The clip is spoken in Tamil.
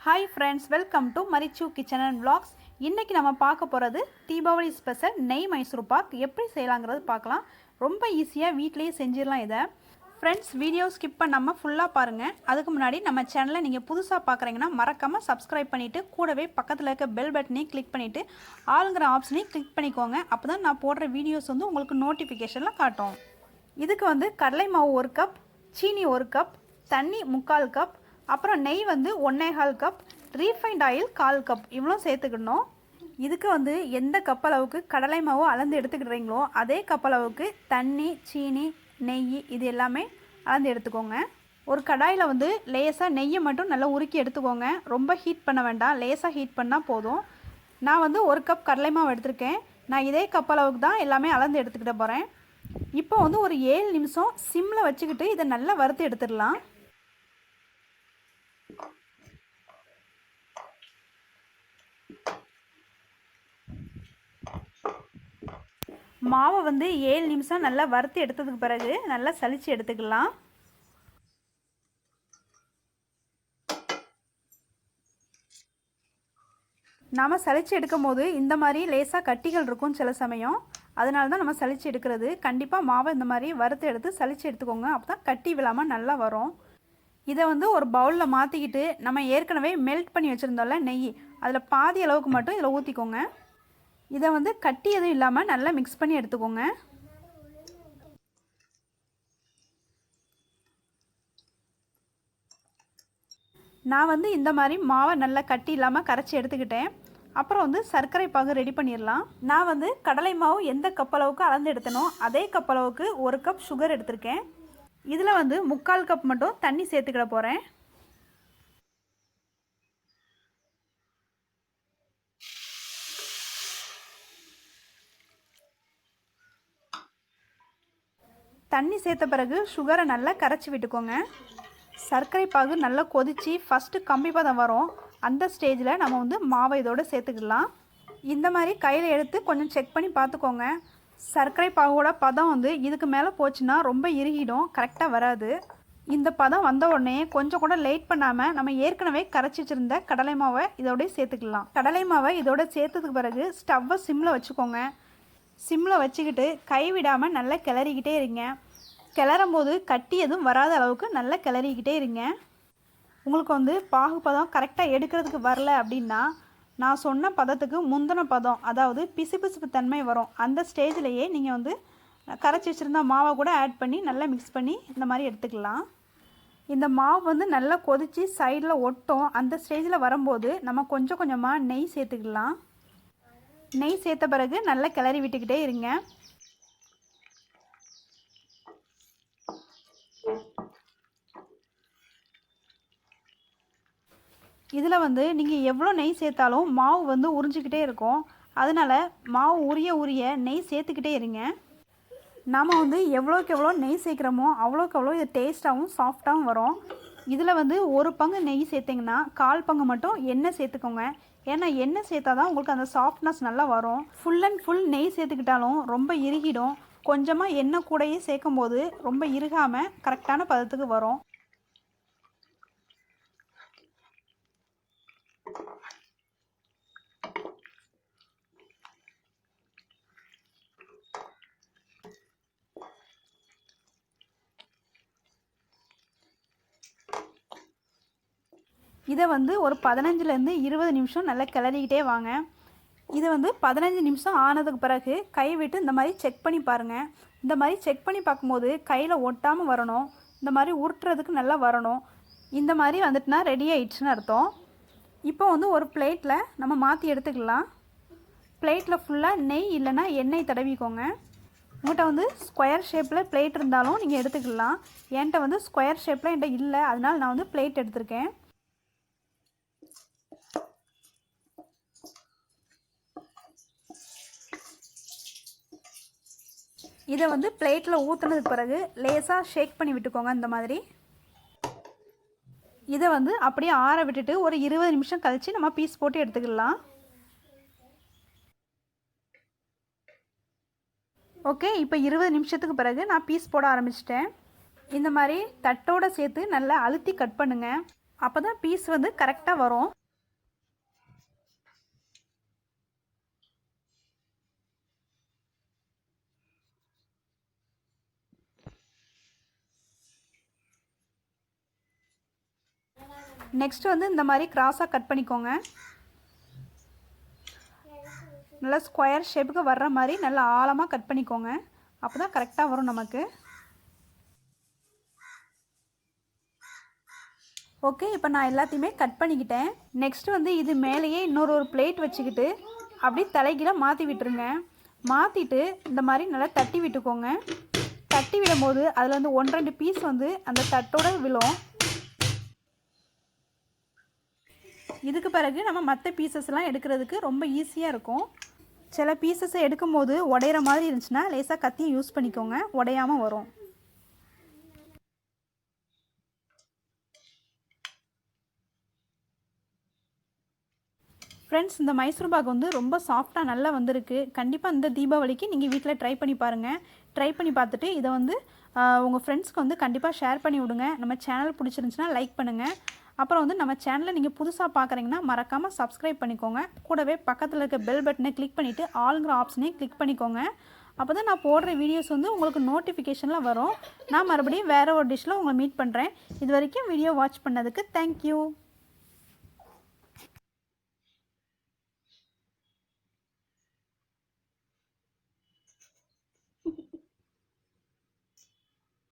Hi friends, welcome to Marichu Kitchen and Vlogs. இன்னைக்கு நம்ம பார்க்க போறது தீபாவளி ஸ்பெஷல் நெய் மைசூர் பாக் எப்படி செய்யலாம்ங்கறது பார்க்கலாம். ரொம்ப ஈஸியா வீட்லயே செஞ்சிரலாம் இத. Friends, வீடியோ ஸ்கிப் பண்ணாம ஃபுல்லா பாருங்க. அதுக்கு முன்னாடி நம்ம சேனலை நீங்க புதுசா பார்க்கறீங்கன்னா மறக்காம Subscribe பண்ணிட்டு கூடவே பக்கத்துல இருக்க பெல் பட்டனை கிளிக் பண்ணிட்டு ஆல்ங்கற ஆப்ஷனை கிளிக் பண்ணிக்கோங்க. அப்பதான் நான் போடுற வீடியோஸ் வந்து உங்களுக்கு நோட்டிஃபிகேஷன்ல காட்டும். இதுக்கு வந்து கடலை மாவு 1 கப், சீனி 1 கப், தண்ணி 3/4 கப், அப்புறம் நெய் வந்து 1/4 கப், ரீஃபைண்ட் ஆயில் 1/4 கப் இவ்வளோ சேர்த்துக்கணும். இதுக்கு வந்து எந்த கப் அளவுக்கு கடலை மாவு அளந்து எடுத்துக்கிறீங்களோ அதே கப் அளவுக்கு தண்ணி, சீனி, நெய் இது எல்லாமே அளந்து எடுத்துக்கோங்க. ஒரு கடாயில் வந்து லேசாக நெய்யை மட்டும் நல்லா உருக்கி எடுத்துக்கோங்க. ரொம்ப ஹீட் பண்ண வேண்டாம், லேசாக ஹீட் பண்ணால் போதும். நான் வந்து 1 கப் கடலை மாவு எடுத்திருக்கேன். நான் இதே கப் அளவுக்கு தான் எல்லாமே அளந்து எடுத்துக்கிட்ட போகிறேன். இப்போ வந்து ஒரு 7 நிமிஷம் சிம்மில் வச்சுக்கிட்டு இதை நல்லா வறுத்து எடுத்துடலாம். மாவை வந்து 7 நிமிஷம் நல்லா வறுத்து எடுத்ததுக்கு பிறகு நல்லா சலிச்சு எடுத்துக்கலாம். நாம் சலிச்சு எடுக்கும் போது இந்த மாதிரி லேசாக கட்டிகள் இருக்கும் சில சமயம். அதனால தான் நம்ம சலிச்சு எடுக்கிறது. கண்டிப்பாக மாவை இந்த மாதிரி வறுத்து எடுத்து சலிச்சு எடுத்துக்கோங்க. அப்போ தான் கட்டி விழாமல் நல்லா வரும். இதை வந்து ஒரு பவுலில் மாற்றிக்கிட்டு நம்ம ஏற்கனவே மெல்ட் பண்ணி வச்சுருந்தோம்ல நெய், அதில் பாதி அளவுக்கு மட்டும் இதில் ஊற்றிக்கோங்க. இதை வந்து கட்டி எதுவும் இல்லாமல் நல்லா மிக்ஸ் பண்ணி எடுத்துக்கோங்க. நான் வந்து இந்த மாதிரி மாவை நல்லா கட்டி இல்லாமல் கரைச்சி எடுத்துக்கிட்டேன். அப்புறம் வந்து சர்க்கரை பாகு ரெடி பண்ணிடலாம். நான் வந்து கடலை மாவு எந்த கப் அளவுக்கு அளந்து எடுத்தனோ அதே கப் அளவுக்கு 1 கப் சுகர் எடுத்திருக்கேன். இதில் வந்து 3/4 கப் மட்டும் தண்ணி சேர்த்துக்கிட போகிறேன். தண்ணி சேர்த்த பிறகு சுகரை நல்லா கரைச்சி விட்டுக்கோங்க. சர்க்கரை பாகு நல்லா கொதித்து ஃபஸ்ட்டு கம்பி பதம் வரும். அந்த ஸ்டேஜில் நம்ம வந்து மாவை இதோடு சேர்த்துக்கலாம். இந்த மாதிரி கையில் எடுத்து கொஞ்சம் செக் பண்ணி பார்த்துக்கோங்க. சர்க்கரை பாகோட பதம் வந்து இதுக்கு மேலே போச்சுன்னா ரொம்ப இறுகிடும், கரெக்டாக வராது. இந்த பதம் வந்த உடனே கொஞ்சம் கூட லேட் பண்ணாமல் நம்ம ஏற்கனவே கரைச்சி வச்சுருந்த கடலை மாவை இதோடய சேர்த்துக்கலாம். கடலை மாவை இதோட சேர்த்ததுக்கு பிறகு ஸ்டவ்வை சிம்மில் வச்சுக்கோங்க. சிம்மில் வச்சுக்கிட்டு கைவிடாமல் நல்லா கிளறிக்கிட்டே இருங்க. கிளறும் போது கட்டி எதுவும் வராத அளவுக்கு நல்லா கிளறிக்கிட்டே இருங்க. உங்களுக்கு வந்து பாகுபதம் கரெக்டாக எடுக்கிறதுக்கு வரல அப்படின்னா நான் சொன்ன பதத்துக்கு முந்தின பதம், அதாவது பிசுபிசுப்பு தன்மை வரும். அந்த ஸ்டேஜ்லேயே நீங்கள் வந்து கரைச்சி வச்சுருந்த மாவை கூட ஆட் பண்ணி நல்லா மிக்ஸ் பண்ணி இந்த மாதிரி எடுத்துக்கலாம். இந்த மாவு வந்து நல்லா கொதித்து சைடில் ஒட்டும். அந்த ஸ்டேஜில் வரும்போது நம்ம கொஞ்சம் கொஞ்சமாக நெய் சேர்த்துக்கலாம். நெய் சேர்த்த பிறகு நல்லா கிளறி விட்டுக்கிட்டே இருங்க. இதில் வந்து நீங்கள் எவ்வளோ நெய் சேர்த்தாலும் மாவு வந்து உறிஞ்சிக்கிட்டே இருக்கும். அதனால் மாவு உரிய நெய் சேர்த்துக்கிட்டே இருங்க. நாம் வந்து எவ்வளோக்கு எவ்வளோ நெய் சேர்க்குறோமோ அவ்வளோக்கு அவ்வளோ இது டேஸ்ட்டாகவும் சாஃப்டாகவும் வரும். இதில் வந்து 1 பங்கு நெய் சேர்த்திங்கன்னா 1/4 பங்கு மட்டும் எண்ணெய் சேர்த்துக்கோங்க. ஏன்னா எண்ணெய் சேர்த்தா தான் உங்களுக்கு அந்த சாஃப்ட்னஸ் நல்லா வரும். ஃபுல் அண்ட் ஃபுல் நெய் சேர்த்துக்கிட்டாலும் ரொம்ப இறுகிடும். கொஞ்சமாக எண்ணெய் கூடயே சேர்க்கும் போது ரொம்ப இறுகாமல் கரெக்டான பதத்துக்கு வரும். இதை வந்து ஒரு 15லேருந்து 20 நிமிஷம் நல்லா கிளறிக்கிட்டே வாங்க. இதை வந்து 15 நிமிஷம் ஆனதுக்கு பிறகு கை விட்டு இந்த மாதிரி செக் பண்ணி பாருங்கள். இந்த மாதிரி செக் பண்ணி பார்க்கும்போது கையில் ஒட்டாமல் வரணும். இந்த மாதிரி உருட்டுறதுக்கு நல்லா வரணும். இந்த மாதிரி வந்துட்டுனா ரெடி ஆயிடுச்சுன்னு அர்த்தம். இப்போ வந்து ஒரு பிளேட்டில் நம்ம மாற்றி எடுத்துக்கலாம். பிளேட்டில் ஃபுல்லாக நெய் இல்லைன்னா எண்ணெய் தடவிக்கோங்க. உங்கள்கிட்ட வந்து ஸ்கொயர் ஷேப்பில் பிளேட் இருந்தாலும் நீங்கள் எடுத்துக்கலாம். என்கிட்ட வந்து ஸ்கொயர் ஷேப்பில் என்கிட்ட இல்லை, அதனால் நான் வந்து பிளேட் எடுத்திருக்கேன். இதை வந்து பிளேட்டில் ஊற்றுனதுக்கு பிறகு லேசாக ஷேக் பண்ணி விட்டுக்கோங்க. இந்த மாதிரி இதை வந்து அப்படியே ஆற விட்டுட்டு ஒரு 20 நிமிஷம் கழித்து நம்ம பீஸ் போட்டு எடுத்துக்கலாம். ஓகே, இப்போ 20 நிமிஷத்துக்கு பிறகு நான் பீஸ் போட ஆரம்பிச்சிட்டேன். இந்த மாதிரி தட்டோடு சேர்த்து நல்லா அழுத்தி கட் பண்ணுங்கள். அப்போ தான் பீஸ் வந்து கரெக்டாக வரும். நெக்ஸ்ட் வந்து இந்த மாதிரி கிராஸாக கட் பண்ணிக்கோங்க. நல்லா ஸ்கொயர் ஷேப்புக்கு வர்ற மாதிரி நல்லா ஆழமாக கட் பண்ணிக்கோங்க. அப்போ தான் கரெக்டாக வரும் நமக்கு. ஓகே, இப்போ நான் எல்லாத்தையுமே கட் பண்ணிக்கிட்டேன். நெக்ஸ்ட்டு வந்து இது மேலேயே இன்னொரு பிளேட் வச்சுக்கிட்டு அப்படி தலைகீழ மாற்றி விட்டுருங்க. மாற்றிட்டு இந்த மாதிரி நல்லா தட்டி விட்டுக்கோங்க. தட்டி விடும்போது அதில் வந்து 1-2 பீஸ் வந்து அந்த தட்டோட விழும். இதுக்கு பிறகு நம்ம மற்ற பீசஸ்லாம் எடுக்கிறதுக்கு ரொம்ப ஈஸியாக இருக்கும். சில பீசஸை எடுக்கும்போது உடையிற மாதிரி இருந்துச்சுன்னா லேசாக கத்தியை யூஸ் பண்ணிக்கோங்க, உடையாமல் வரும். ஃப்ரெண்ட்ஸ், இந்த மைசூர் பாக் வந்து ரொம்ப சாஃப்டாக நல்லா வந்திருக்கு. கண்டிப்பாக இந்த தீபாவளிக்கு நீங்கள் வீட்டில் ட்ரை பண்ணி பாருங்கள். ட்ரை பண்ணி பார்த்துட்டு இதை வந்து உங்கள் ஃப்ரெண்ட்ஸ்க்கு வந்து கண்டிப்பாக ஷேர் பண்ணி விடுங்க. நம்ம சேனல் பிடிச்சிருந்துச்சுன்னா லைக் பண்ணுங்கள். அப்புறம் வந்து நம்ம சேனலை நீங்கள் புதுசாக பார்க்குறீங்கன்னா மறக்காமல் சப்ஸ்கிரைப் பண்ணிக்கோங்க. கூடவே பக்கத்தில் இருக்க பெல் பட்டனை கிளிக் பண்ணிவிட்டு ஆளுங்கிற ஆப்ஷனையும் கிளிக் பண்ணிக்கோங்க. அப்போ தான் நான் போடுற வீடியோஸ் வந்து உங்களுக்கு நோட்டிஃபிகேஷனில் வரும். நான் மறுபடியும் வேறு ஒரு டிஷ்ஷில் உங்களை மீட் பண்ணுறேன். இது வரைக்கும் வீடியோ வாட்ச் பண்ணதுக்கு தேங்க்யூ.